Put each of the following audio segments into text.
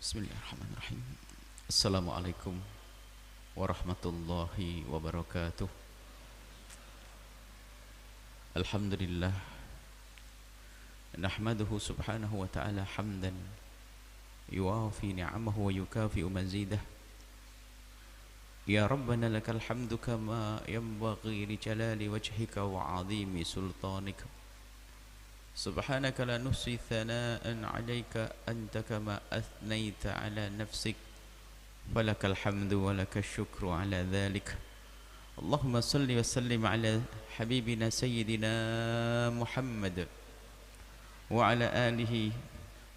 Bismillahirrahmanirrahim. Assalamualaikum warahmatullahi wabarakatuh. Alhamdulillah. Nahmaduhu subhanahu wa ta'ala hamdan yuwafi ni'amahu wa yukafi'u mazidah. Ya Rabbana lakal hamdu kama yanbaghi li jalali wajhika wa 'azimi sultanika. Subhanaka la nuhsi thana'an 'alaika anta kama athnayta 'ala nafsik. Walakal hamdu walakal syukru 'ala dhalik. Allahumma salli wa sallim 'ala habibina sayyidina Muhammad wa 'ala alihi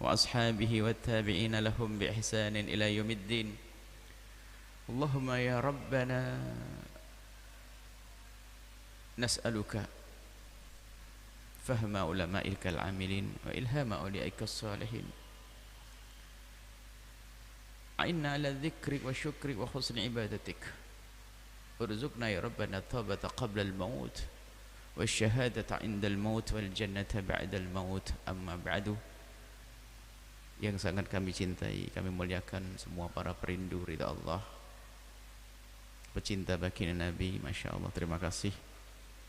wa ashabihi wa tabi'ina lahum bi ihsanin ila yaumiddin. Allahumma ya Rabbana nas'aluka fahma ulama'ika al-amilin wa ilhama awliyaika as-salihin. A'inna ala dzikri wa syukri wa husni ibadatik. Warzuqna ya Rabbana tawbata qabla al-maut wa syahadata 'inda al-maut wal jannata ba'da al-maut. Amma ba'du. Yang sangat kami cintai, kami muliakan semua para perindu ridha Allah, pecinta baginda Nabi. Masya Allah, terima kasih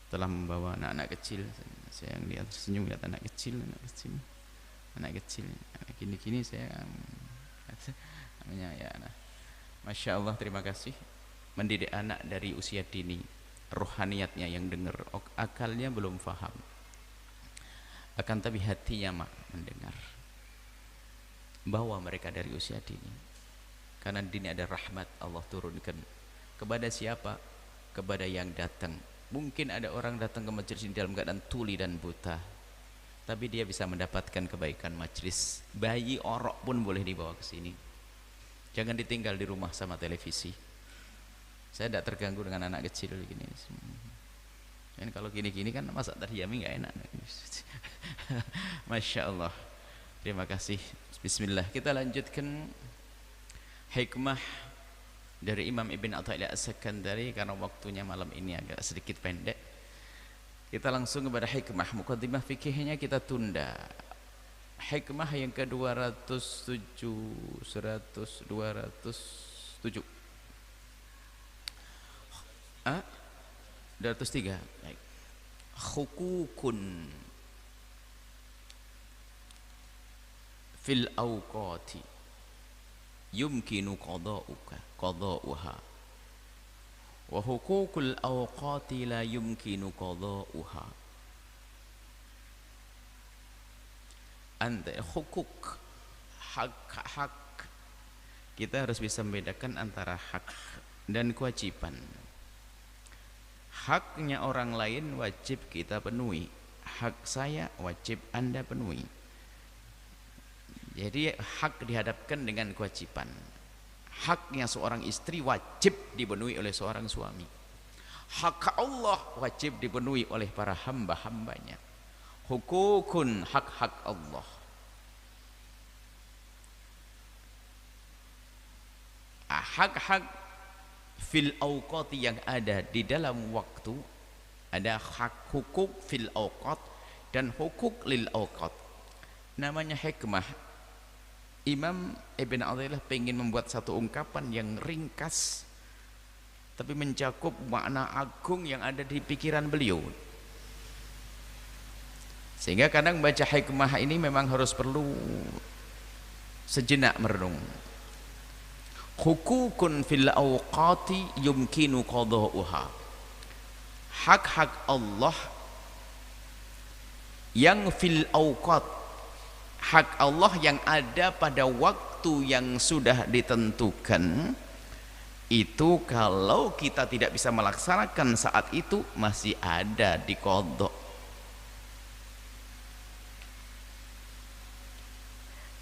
telah membawa anak-anak kecil. Saya yang lihat senyum, lihat anak kecil, anak kecil gini-gini saya namanya ya. Masya Allah, terima kasih. Mendidik anak dari usia dini, rohaniyatnya yang dengar, akalnya belum faham, akan tapi hatinya mendengar. Bawa mereka dari usia dini, karena dini ada rahmat Allah turunkan kepada siapa? Kepada yang datang. Mungkin ada orang datang ke majelis ini dalam keadaan tuli dan buta, tapi dia bisa mendapatkan kebaikan majelis. Bayi orok pun boleh dibawa ke sini. Jangan ditinggal di rumah sama televisi. Saya tidak terganggu dengan anak kecil gini. Dan kalau gini-gini kan masak taryami nggak enak. Masya Allah. Terima kasih. Bismillah. Kita lanjutkan hikmah dari Imam Ibn Athaillah As-Sakandari, karena waktunya malam ini agak sedikit pendek. Kita langsung kepada hikmah. Muqaddimah fikihnya kita tunda. Hikmah yang ke-207 207 203. Baik. Hukukun fil awqati yumkinu qada'uha wa hukukul awqati la yumkinu qada'uha. Anta hukuk, hak. Kita harus bisa membedakan antara hak dan kewajiban. Haknya orang lain wajib kita penuhi, hak saya wajib Anda penuhi. Jadi hak dihadapkan dengan kewajiban. Haknya seorang istri wajib dipenuhi oleh seorang suami. Hak Allah wajib dipenuhi oleh para hamba-hambanya. Hukukun, hak-hak Allah. Hak-hak fil awqati yang ada di dalam waktu. Ada hak hukuk fil awqat dan hukuk lil awqat. Namanya hikmah. Imam Ibn Athaillah pengen membuat satu ungkapan yang ringkas tapi mencakup makna agung yang ada di pikiran beliau, sehingga kadang baca hikmah ini memang harus perlu sejenak merenung. Hukukun fil awqati yumkinu qada'uha. Hak-hak Allah yang fil awqat, hak Allah yang ada pada waktu yang sudah ditentukan, itu kalau kita tidak bisa melaksanakan saat itu masih ada di qadha.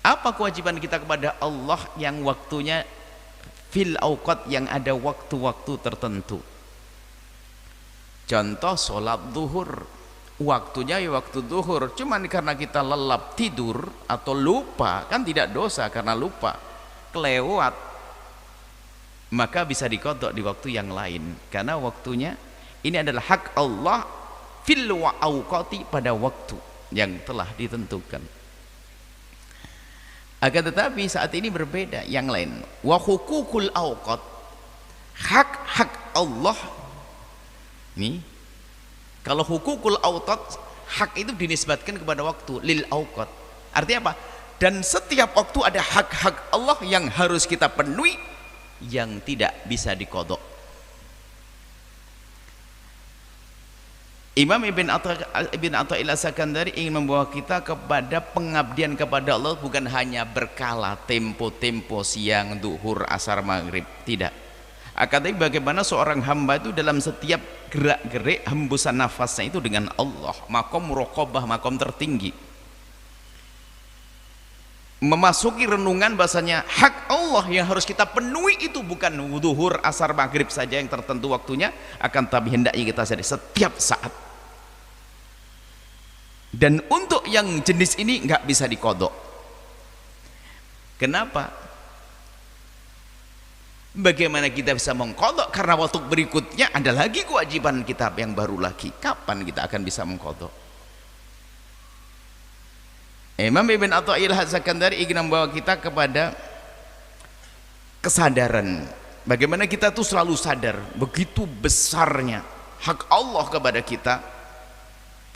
Apa kewajiban kita kepada Allah yang waktunya fil awqat, yang ada waktu-waktu tertentu? Contoh sholat zuhur, waktunya ya waktu zuhur, cuman karena kita lelap tidur atau lupa, kan tidak dosa karena lupa, kelewat, maka bisa diqadha di waktu yang lain, karena waktunya ini adalah hak Allah fil awqati, pada waktu yang telah ditentukan. Akan tetapi saat ini berbeda yang lain. Wa hukukul awqat, hak-hak Allah ini, kalau hukukul awqat, hak itu dinisbatkan kepada waktu, lil awqat. Artinya apa? Dan setiap waktu ada hak-hak Allah yang harus kita penuhi, yang tidak bisa dikodok. Imam Ibn Athaillah As-Sakandari ingin membawa kita kepada pengabdian kepada Allah, bukan hanya berkala tempo-tempo siang, duhur, asar, maghrib, tidak. Akan tetapi bagaimana seorang hamba itu dalam setiap gerak-gerik hembusan nafasnya itu dengan Allah, makom muraqabah, makom tertinggi. Memasuki renungan bahasanya hak Allah yang harus kita penuhi itu bukan duhur, asar, maghrib saja yang tertentu waktunya, akan tapi hendaknya kita sadari setiap saat. Dan untuk yang jenis ini nggak bisa dikodok. Kenapa? Bagaimana kita bisa mengkodok? Karena waktu berikutnya ada lagi kewajiban kita yang baru lagi. Kapan kita akan bisa mengkodok? Imam Ibn Athaillah As-Sakandari ingin membawa kita kepada kesadaran. Bagaimana kita tuh selalu sadar begitu besarnya hak Allah kepada kita.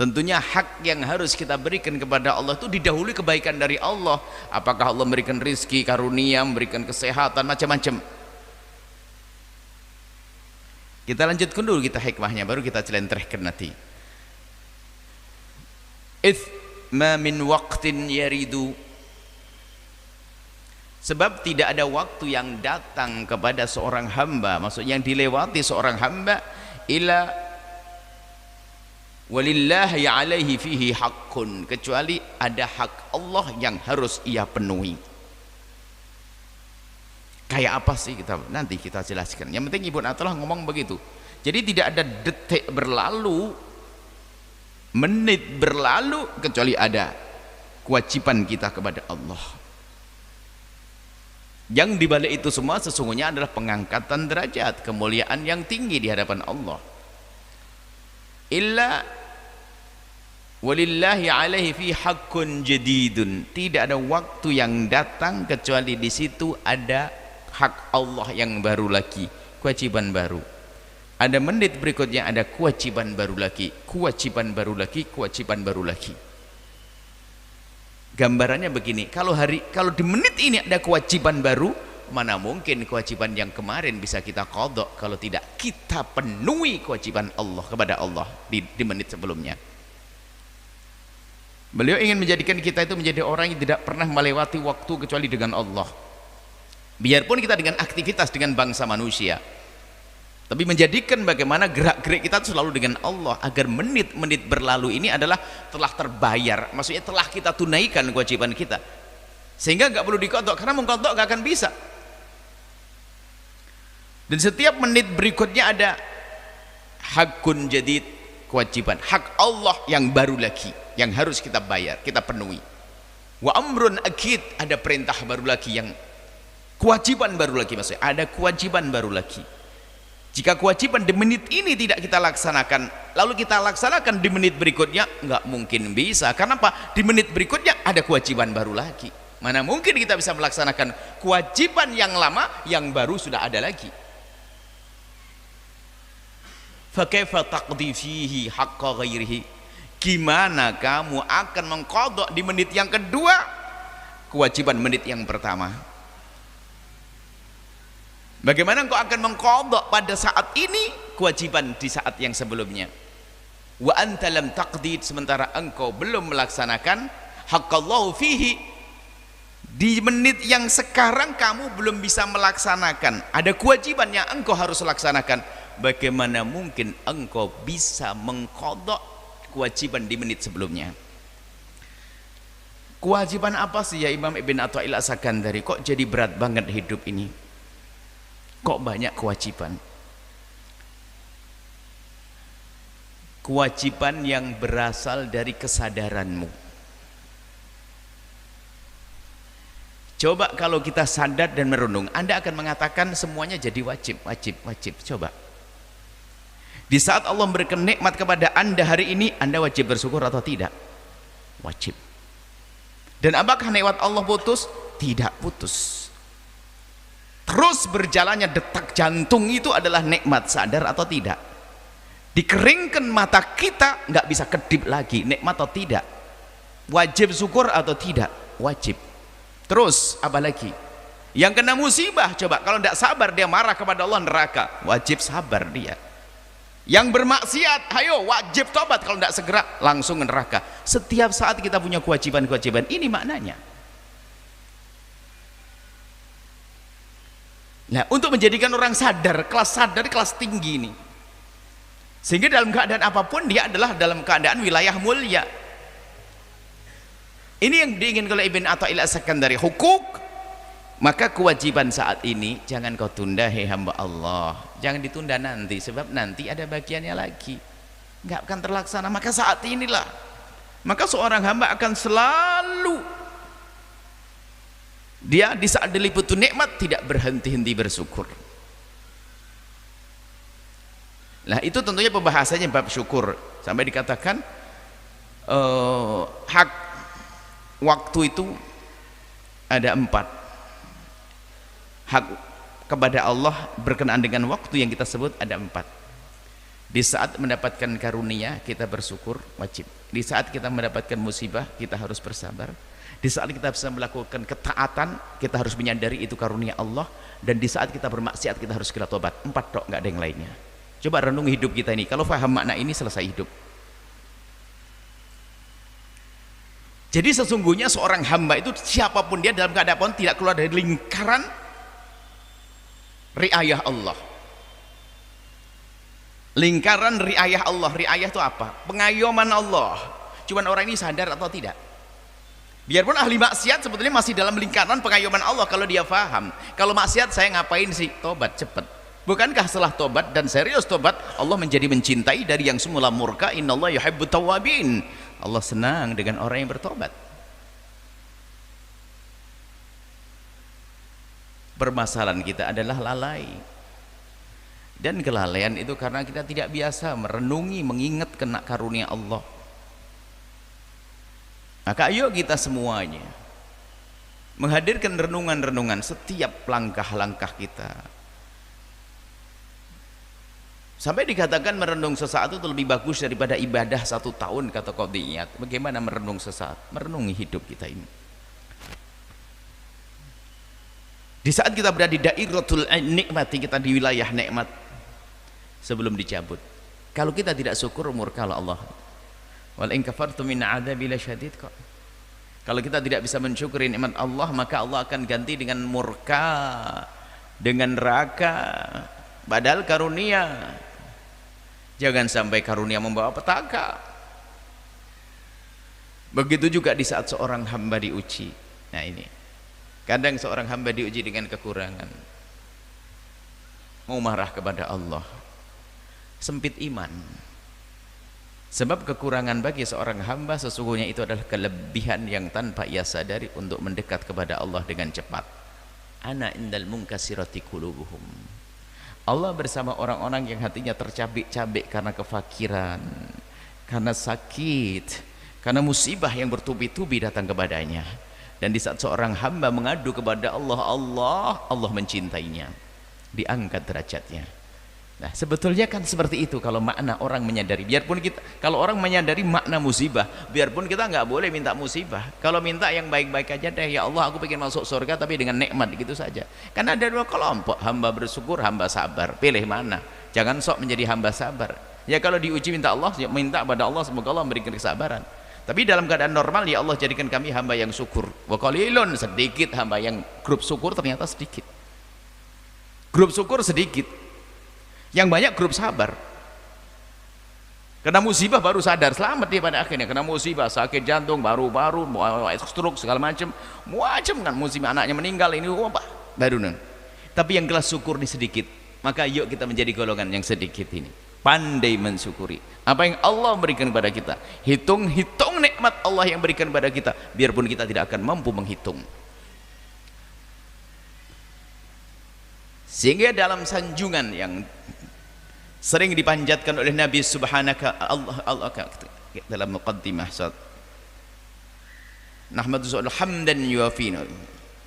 Tentunya hak yang harus kita berikan kepada Allah itu didahului kebaikan dari Allah. Apakah Allah memberikan rizki, karunia, memberikan kesehatan, macam-macam. Kita lanjutkan dulu kita hikmahnya, baru kita celentrehkan nanti. Ma min waqtin yaridu, sebab tidak ada waktu yang datang kepada seorang hamba, maksudnya yang dilewati seorang hamba, ila walillahi alaihi fihi haqqun, kecuali ada hak Allah yang harus ia penuhi. Kayak apa sih, nanti kita jelaskan. Yang penting Ibnu Athaillah ngomong begitu. Jadi tidak ada detik berlalu, menit berlalu, kecuali ada kewajiban kita kepada Allah. Yang dibalik itu semua sesungguhnya adalah pengangkatan derajat, kemuliaan yang tinggi di hadapan Allah. Illa walillahi alaihi fi haqqun jadidun, tidak ada waktu yang datang kecuali di situ ada hak Allah yang baru lagi, kewajiban baru. Ada menit berikutnya ada kewajiban baru lagi, kewajiban baru lagi, kewajiban baru lagi. Gambarannya begini, kalau di menit ini ada kewajiban baru, mana mungkin kewajiban yang kemarin bisa kita qadha kalau tidak kita penuhi kewajiban Allah kepada Allah di menit sebelumnya. Beliau ingin menjadikan kita itu menjadi orang yang tidak pernah melewati waktu kecuali dengan Allah. Biarpun kita dengan aktivitas dengan bangsa manusia, tapi menjadikan bagaimana gerak-gerik kita selalu dengan Allah, agar menit-menit berlalu ini adalah telah terbayar, maksudnya telah kita tunaikan kewajiban kita, sehingga nggak perlu dikodok, karena mengkodok nggak akan bisa. Dan setiap menit berikutnya ada hakun jadid, kewajiban hak Allah yang baru lagi, yang harus kita bayar, kita penuhi. Wa amrun akid, ada perintah baru lagi, yang kewajiban baru lagi, maksudnya ada kewajiban baru lagi. Jika kewajiban di menit ini tidak kita laksanakan, lalu kita laksanakan di menit berikutnya, nggak mungkin bisa. Karena apa? Di menit berikutnya ada kewajiban baru lagi. Mana mungkin kita bisa melaksanakan kewajiban yang lama, yang baru sudah ada lagi. Fa kaifa taqdi fihi haqqa ghairihi, gimana kamu akan mengqadha di menit yang kedua kewajiban menit yang pertama? Bagaimana engkau akan mengqadha pada saat ini kewajiban di saat yang sebelumnya? Wa anta lam taqdi, sementara engkau belum melaksanakan haqqallahu fihi, di menit yang sekarang kamu belum bisa melaksanakan, ada kewajiban yang engkau harus laksanakan. Bagaimana mungkin engkau bisa mengqadha kewajiban di menit sebelumnya? Kewajiban apa sih ya Imam Ibn Athaillah As-Sakandari? Kok jadi berat banget hidup ini? Kok banyak kewajiban? Kewajiban yang berasal dari kesadaranmu. Coba kalau kita sadar dan merenung, Anda akan mengatakan semuanya jadi wajib, wajib, wajib. Coba. Di saat Allah memberikan nikmat kepada Anda hari ini, Anda wajib bersyukur atau tidak? Wajib. Dan apakah nikmat Allah putus? tidak putus. Terus berjalannya detak jantung itu adalah nikmat, sadar atau tidak? Dikeringkan mata kita, nggak bisa kedip lagi, nikmat atau tidak? Wajib syukur atau tidak? Wajib. Terus apa lagi? Yang kena musibah, coba kalau tidak sabar dia marah kepada Allah, neraka. Wajib sabar dia. Yang bermaksiat, ayo wajib tobat, kalau tidak segera langsung neraka. Setiap saat kita punya kewajiban-kewajiban, ini maknanya. Nah, untuk menjadikan orang sadar, kelas tinggi ini, sehingga dalam keadaan apapun dia adalah dalam keadaan wilayah mulia. Ini yang diinginkan oleh Ibn Athaillah As-Sakandari, hukuk. Maka kewajiban saat ini jangan kau tunda, hei hamba Allah, jangan ditunda nanti, sebab nanti ada bagiannya lagi, nggak akan terlaksana. Maka saat inilah, maka seorang hamba akan selalu, dia di saat diliputi nikmat tidak berhenti-henti bersyukur. Nah, itu tentunya pembahasannya bab syukur, sampai dikatakan hak waktu itu ada 4. Hak kepada Allah berkenaan dengan waktu yang kita sebut ada 4. Di saat mendapatkan karunia kita bersyukur, wajib. Di saat kita mendapatkan musibah kita harus bersabar. Di saat kita bisa melakukan ketaatan kita harus menyadari itu karunia Allah. Dan di saat kita bermaksiat kita harus segera tobat. 4 tok, nggak ada yang lainnya. Coba renungi hidup kita ini, kalau paham makna ini selesai hidup. Jadi sesungguhnya seorang hamba itu siapapun dia dalam keadaan apapun tidak keluar dari lingkaran riayah Allah. Lingkaran riayah Allah. Riayah itu apa? Pengayoman Allah. Cuman orang ini sadar atau tidak? Biarpun ahli maksiat sebetulnya masih dalam lingkaran pengayoman Allah kalau dia faham. Kalau maksiat saya ngapain sih? Tobat cepat. Bukankah setelah tobat dan serius tobat Allah menjadi mencintai dari yang semula murka? Innallaha yuhibbut tawwabin. Allah senang dengan orang yang bertobat. Permasalahan kita adalah lalai, dan kelalaian itu karena kita tidak biasa merenungi, mengingat kena karunia Allah. Maka ayo kita semuanya menghadirkan renungan-renungan setiap langkah-langkah kita, sampai dikatakan merenung sesaat itu lebih bagus daripada ibadah 1 tahun, kata Qadiyat. Bagaimana merenung sesaat? Merenungi hidup kita ini. Di saat kita berada di dairatul nikmati, kita di wilayah nikmat sebelum dicabut. Kalau kita tidak syukur, murka Allah. Wal in kafartum min adzabi lasyadid. Kalau kita tidak bisa mensyukuri nikmat Allah, maka Allah akan ganti dengan murka, dengan neraka. Padahal karunia, jangan sampai karunia membawa petaka. Begitu juga di saat seorang hamba diuji. Nah ini, kadang seorang hamba diuji dengan kekurangan, mau marah kepada Allah, sempit iman. Sebab kekurangan bagi seorang hamba sesungguhnya itu adalah kelebihan yang tanpa ia sadari untuk mendekat kepada Allah dengan cepat. Ana indal munkasirati qulubuhum. Allah bersama orang-orang yang hatinya tercabik-cabik karena kefakiran, karena sakit, karena musibah yang bertubi-tubi datang kepadanya. Dan di saat seorang hamba mengadu kepada Allah, Allah mencintainya, diangkat derajatnya. Nah sebetulnya kan seperti itu kalau makna orang menyadari. Biarpun kita, kalau orang menyadari makna musibah, biarpun kita nggak boleh minta musibah. Kalau minta yang baik-baik aja deh, ya Allah aku pengen masuk surga tapi dengan nikmat, gitu saja. Karena ada 2 kelompok, hamba bersyukur, hamba sabar. Pilih mana? Jangan sok menjadi hamba sabar. Ya kalau diuji minta Allah, ya minta pada Allah semoga Allah memberikan kesabaran. Tapi dalam keadaan normal, ya Allah jadikan kami hamba yang syukur. Wa qalilun, sedikit hamba yang grup syukur ternyata sedikit. Grup syukur sedikit. Yang banyak grup sabar. Kena musibah baru sadar, selamat dia pada akhirnya. Kena musibah, sakit jantung, baru-baru, stroke segala macam kan musibah, anaknya meninggal, ini apa? Baru nih. Tapi yang kelas syukur ini sedikit. Maka yuk kita menjadi golongan yang sedikit ini. Pandai mensyukuri apa yang Allah berikan kepada kita. Hitung nikmat Allah yang berikan kepada kita, biarpun kita tidak akan mampu menghitung. Sehingga dalam sanjungan yang sering dipanjatkan oleh Nabi Subhanaka Allah dalam muqaddimah saat nahmadu hamdan yuafina,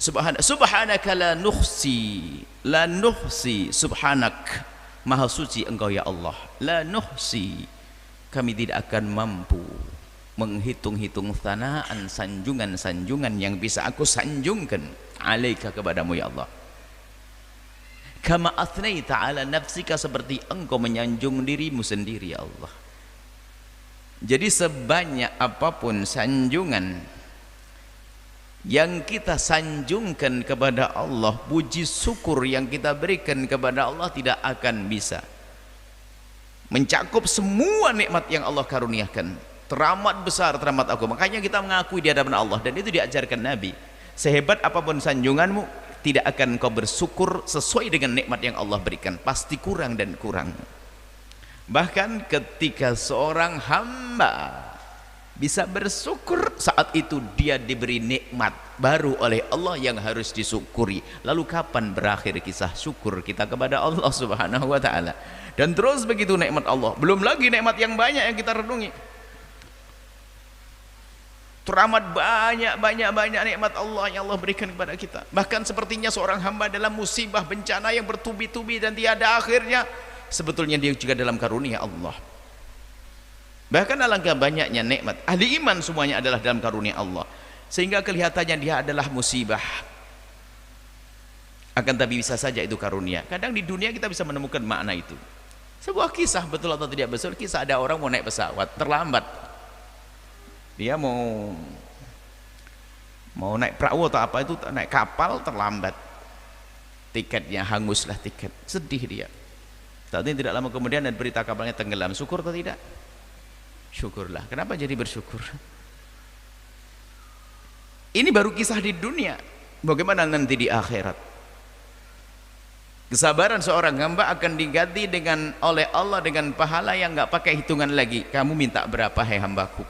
Subhanaka la nuhsi subhanak, maha suci engkau ya Allah, la nuhsi, kami tidak akan mampu menghitung-hitung thanaan, sanjungan-sanjungan yang bisa aku sanjungkan alaika kepadamu ya Allah, kama athnaita ala nafsika, seperti engkau menyanjung dirimu sendiri ya Allah. Jadi sebanyak apapun sanjungan yang kita sanjungkan kepada Allah, puji syukur yang kita berikan kepada Allah tidak akan bisa mencakup semua nikmat yang Allah karuniakan. Teramat besar, teramat agung. Makanya kita mengakui di hadapan Allah, dan itu diajarkan Nabi. Sehebat apapun sanjunganmu, tidak akan kau bersyukur sesuai dengan nikmat yang Allah berikan, pasti kurang dan kurang. Bahkan ketika seorang hamba bisa bersyukur, saat itu dia diberi nikmat baru oleh Allah yang harus disyukuri. Lalu kapan berakhir kisah syukur kita kepada Allah Subhanahu wa ta'ala? Dan terus begitu nikmat Allah, belum lagi nikmat yang banyak yang kita renungi. Teramat banyak nikmat Allah yang Allah berikan kepada kita. Bahkan sepertinya seorang hamba dalam musibah bencana yang bertubi-tubi dan tiada akhirnya, sebetulnya dia juga dalam karunia Allah. Bahkan alangkah banyaknya nikmat. Ahli iman semuanya adalah dalam karunia Allah, sehingga kelihatannya dia adalah musibah, akan tapi bisa saja itu karunia. Kadang di dunia kita bisa menemukan makna itu. Sebuah kisah, betul atau tidak betul, kisah ada orang mau naik pesawat, terlambat. Dia mau naik perahu atau apa itu, naik kapal, terlambat. Tiketnya hanguslah tiket, sedih dia. Saat ini tidak lama kemudian dan berita kapalnya tenggelam. Syukur atau tidak? Syukurlah. Kenapa jadi bersyukur? Ini baru kisah di dunia. Bagaimana nanti di akhirat? Kesabaran seorang hamba akan diganti oleh Allah dengan pahala yang nggak pakai hitungan lagi. Kamu minta berapa, hai hambaku?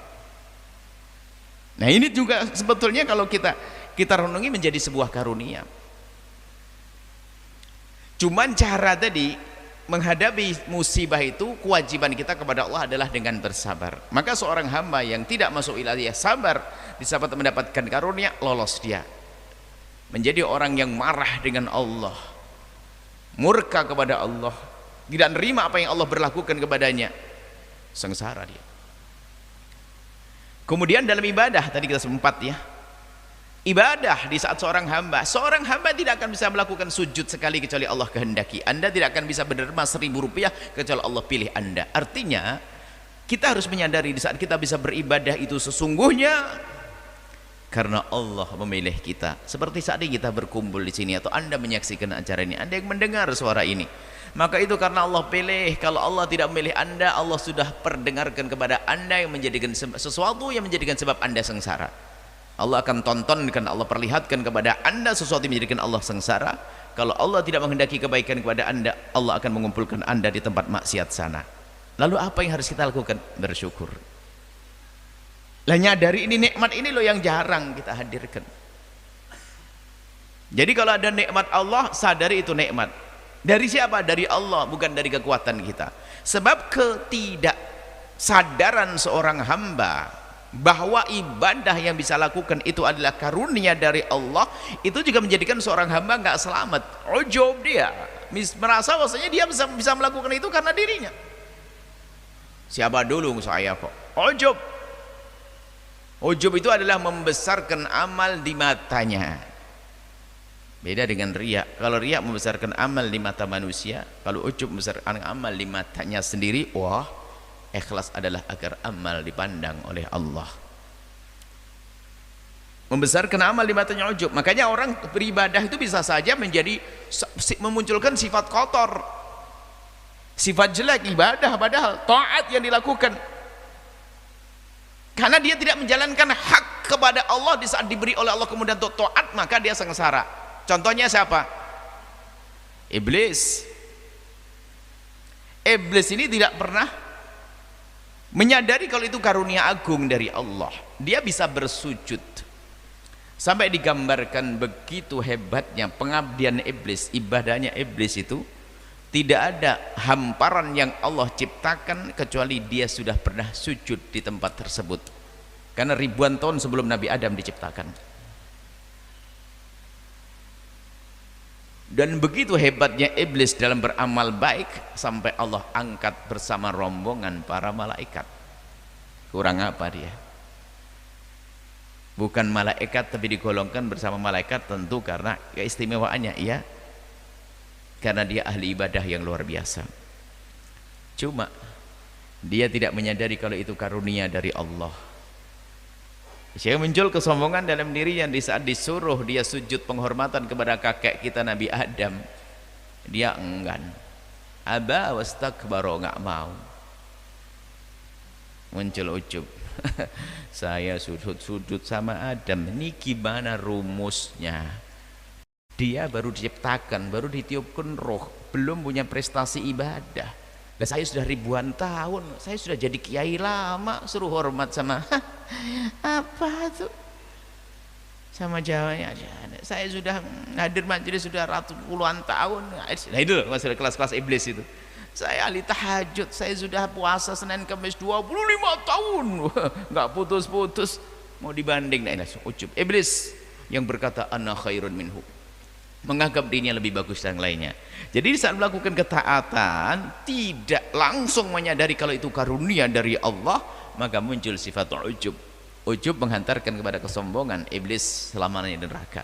Nah ini juga sebetulnya kalau kita renungi menjadi sebuah karunia. Cuman cara tadi menghadapi musibah itu, kewajiban kita kepada Allah adalah dengan bersabar. Maka seorang hamba yang tidak masuk wilayah sabar, disabat mendapatkan karunia, lolos dia menjadi orang yang marah dengan Allah, murka kepada Allah, tidak menerima apa yang Allah berlakukan kepadanya, sengsara dia. Kemudian dalam ibadah, tadi kita sempat ya, ibadah di saat seorang hamba tidak akan bisa melakukan sujud sekali kecuali Allah kehendaki. Anda tidak akan bisa berderma 1.000 rupiah kecuali Allah pilih Anda. Artinya kita harus menyadari di saat kita bisa beribadah itu sesungguhnya karena Allah memilih kita. Seperti saat ini kita berkumpul di sini, atau Anda menyaksikan acara ini, Anda yang mendengar suara ini, maka itu karena Allah pilih. Kalau Allah tidak memilih Anda, Allah sudah perdengarkan kepada Anda yang menjadikan sesuatu yang menjadikan sebab Anda sengsara. Allah akan tontonkan, Allah perlihatkan kepada Anda sesuatu yang menjadikan Allah sengsara. Kalau Allah tidak menghendaki kebaikan kepada Anda, Allah akan mengumpulkan Anda di tempat maksiat sana. Lalu apa yang harus kita lakukan? Bersyukur. Lah nyadari ini nikmat ini loh yang jarang kita hadirkan. Jadi kalau ada nikmat Allah, sadari itu nikmat. Dari siapa? Dari Allah, bukan dari kekuatan kita. Sebab ketidaksadaran seorang hamba bahwa ibadah yang bisa lakukan itu adalah karunia dari Allah, itu juga menjadikan seorang hamba nggak selamat. Ujub, dia merasa bahwasanya dia bisa melakukan itu karena dirinya. Siapa dulu saya kok? Ujub itu adalah membesarkan amal di matanya. Beda dengan riya. Kalau riya membesarkan amal di mata manusia, kalau ujub membesarkan amal di matanya sendiri. Wah, ikhlas adalah agar amal dipandang oleh Allah. Membesarkan amal di matanya ujub. Makanya orang beribadah itu bisa saja memunculkan sifat kotor, sifat jelek, ibadah padahal taat yang dilakukan, karena dia tidak menjalankan hak kepada Allah. Di saat diberi oleh Allah kemudian untuk taat, maka dia sengsara. Contohnya siapa? Iblis. Iblis ini tidak pernah menyadari kalau itu karunia agung dari Allah. Dia bisa bersujud, sampai digambarkan begitu hebatnya pengabdian iblis, ibadahnya iblis itu. Tidak ada hamparan yang Allah ciptakan kecuali dia sudah pernah sujud di tempat tersebut, karena ribuan tahun sebelum Nabi Adam diciptakan. Dan begitu hebatnya iblis dalam beramal baik sampai Allah angkat bersama rombongan para malaikat. Kurang apa dia? Bukan malaikat tapi digolongkan bersama malaikat, tentu karena keistimewaannya, iya, karena dia ahli ibadah yang luar biasa. Cuma dia tidak menyadari kalau itu karunia dari Allah. Sehingga muncul kesombongan dalam dirinya di saat disuruh dia sujud penghormatan kepada kakek kita Nabi Adam, dia enggan, aba wastakbaro, nggak mau. Muncul ujub. Saya sujud sama Adam, ini gimana rumusnya? Dia baru diciptakan, baru ditiupkan roh, belum punya prestasi ibadah. Lah saya sudah ribuan tahun, saya sudah jadi kiai lama, suruh hormat sama apa tuh? Sama Jawanya aja. Saya sudah hadir majelis sudah puluhan tahun. Nah itu masalah kelas-kelas iblis itu. Saya ahli tahajud, saya sudah puasa Senin Kamis 25 tahun, nggak putus-putus. Mau dibanding, nah ini ujub iblis yang berkata ana khairun minhu, menganggap dirinya lebih bagus dari yang lainnya. Jadi saat melakukan ketaatan tidak langsung menyadari kalau itu karunia dari Allah, maka muncul sifat ujub. Ujub menghantarkan kepada kesombongan, iblis selamanya di neraka.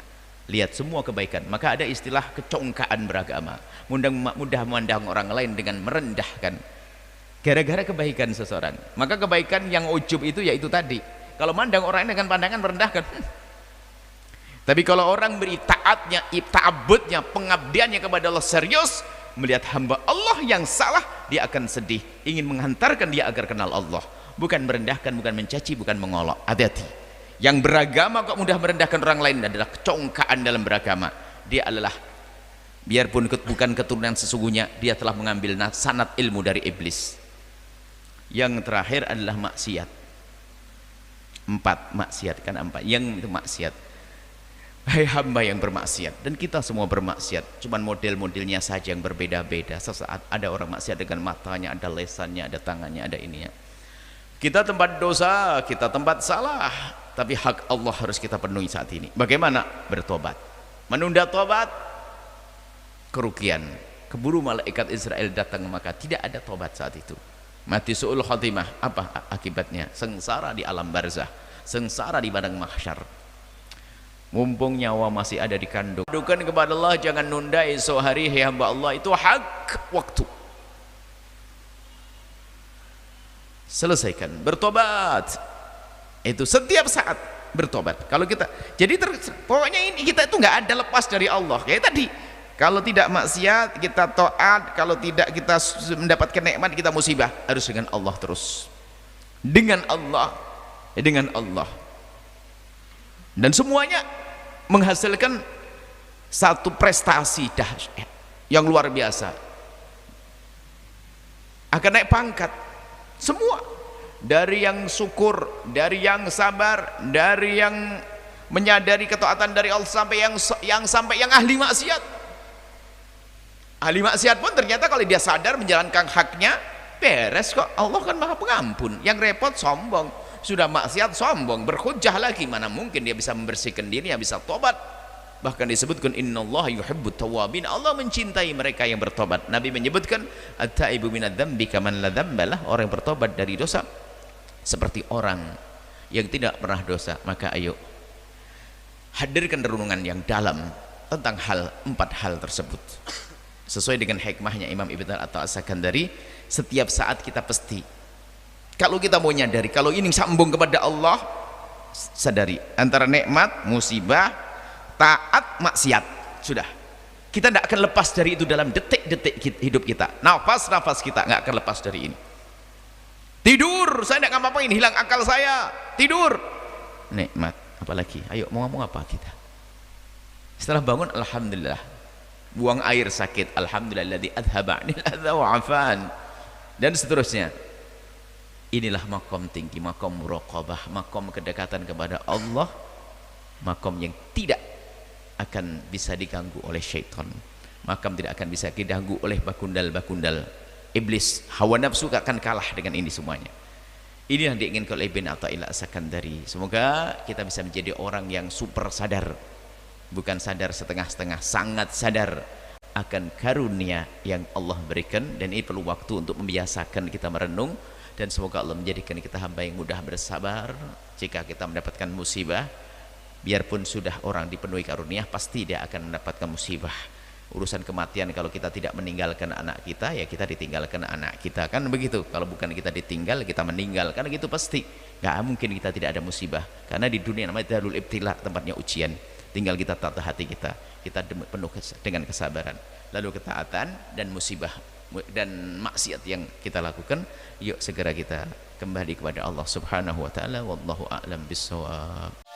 Lihat semua kebaikan, maka ada istilah kecongkaan beragama, mudah memandang orang lain dengan merendahkan gara-gara kebaikan seseorang. Maka kebaikan yang ujub itu yaitu tadi, kalau mandang orang dengan pandangan merendahkan. Tapi kalau orang beri taatnya, ta'abbudnya, pengabdiannya kepada Allah serius, melihat hamba Allah yang salah, dia akan sedih, ingin menghantarkan dia agar kenal Allah, bukan merendahkan, bukan mencaci, bukan mengolok. Hati-hati. Yang beragama kok mudah merendahkan orang lain adalah kecongkaan dalam beragama. Dia adalah, biarpun bukan keturunan sesungguhnya, dia telah mengambil sanad ilmu dari iblis. Yang terakhir adalah maksiat. 4 maksiat, kan 4 yang itu maksiat. Hai hamba yang bermaksiat, dan kita semua bermaksiat, cuman model-modelnya saja yang berbeda-beda. Sesaat ada orang maksiat dengan matanya, ada lesannya, ada tangannya, ada ininya. Kita tempat dosa, kita tempat salah, tapi hak Allah harus kita penuhi saat ini. Bagaimana? Bertobat. Menunda tobat, kerugian. Keburu malaikat Israel datang, maka tidak ada tobat saat itu. Mati su'ul khatimah. Apa akibatnya? Sengsara di alam barzah, sengsara di padang mahsyar. Mumpung nyawa masih ada di kandung, adukan kepada Allah, jangan nunda esok hari, hai hamba Allah, itu hak waktu. Selesaikan, bertobat. Itu setiap saat bertobat. Kalau kita, jadi pokoknya ini kita itu nggak ada lepas dari Allah. Kayak tadi, kalau tidak maksiat kita taat, kalau tidak kita mendapatkan nikmat kita musibah, harus dengan Allah terus. Dengan Allah, dengan Allah. Dan semuanya menghasilkan satu prestasi dahsyat yang luar biasa. Akan naik pangkat semua, dari yang syukur, dari yang sabar, dari yang menyadari ketaatan dari Allah, sampai yang ahli maksiat. Ahli maksiat pun ternyata kalau dia sadar menjalankan haknya, beres kok. Allah kan Maha Pengampun. Yang repot sombong, sudah maksiat sombong, berhujjah lagi, mana mungkin dia bisa membersihkan diri, bisa tobat. Bahkan disebutkan innallaha yuhibbut tawwabin, Allah mencintai mereka yang bertobat. Nabi menyebutkan at-taibu minadz-dzambi kaman la dzambalah, orang yang bertobat dari dosa seperti orang yang tidak pernah dosa. Maka ayo hadirkan renungan yang dalam tentang 4 hal tersebut sesuai dengan hikmahnya Imam Ibn At-As-Sakandari. Setiap saat kita pasti, kalau kita mau nyadari kalau ini sambung kepada Allah, sadari antara nikmat, musibah, taat, maksiat, sudah kita tidak akan lepas dari itu dalam detik-detik hidup kita. Nafas-nafas kita nggak akan lepas dari ini. Tidur, saya tidak ngapa-ngapain, hilang akal saya, tidur, nikmat. Apalagi, ayo mau ngomong apa kita? Setelah bangun, alhamdulillah. Buang air sakit, alhamdulilladzi adhaba 'anil adza wa 'afan, dan seterusnya. Inilah makom tinggi, makom muraqabah, makom kedekatan kepada Allah, makom yang tidak akan bisa diganggu oleh syaitan, makom tidak akan bisa diganggu oleh bakundal-bakundal iblis. Hawa nafsu akan kalah dengan ini semuanya. Ini yang diinginkan oleh Ibn Athaillah As-Sakandari. Semoga kita bisa menjadi orang yang super sadar bukan sadar setengah-setengah, sangat sadar akan karunia yang Allah berikan. Dan ini perlu waktu untuk membiasakan kita merenung, dan semoga Allah menjadikan kita hamba yang mudah bersabar jika kita mendapatkan musibah. Biarpun sudah orang dipenuhi karunia, pasti dia akan mendapatkan musibah. Urusan kematian, kalau kita tidak meninggalkan anak kita, ya kita ditinggalkan anak kita, kan begitu. Kalau bukan kita ditinggal, kita meninggal, kan gitu pasti. Gak mungkin kita tidak ada musibah, karena di dunia namanya darul ibtila, tempatnya ujian. Tinggal kita tata hati kita penuh dengan kesabaran, lalu ketaatan dan musibah dan maksiat yang kita lakukan, yuk segera kita kembali kepada Allah Subhanahu wa taala. Wallahu a'lam bissawab.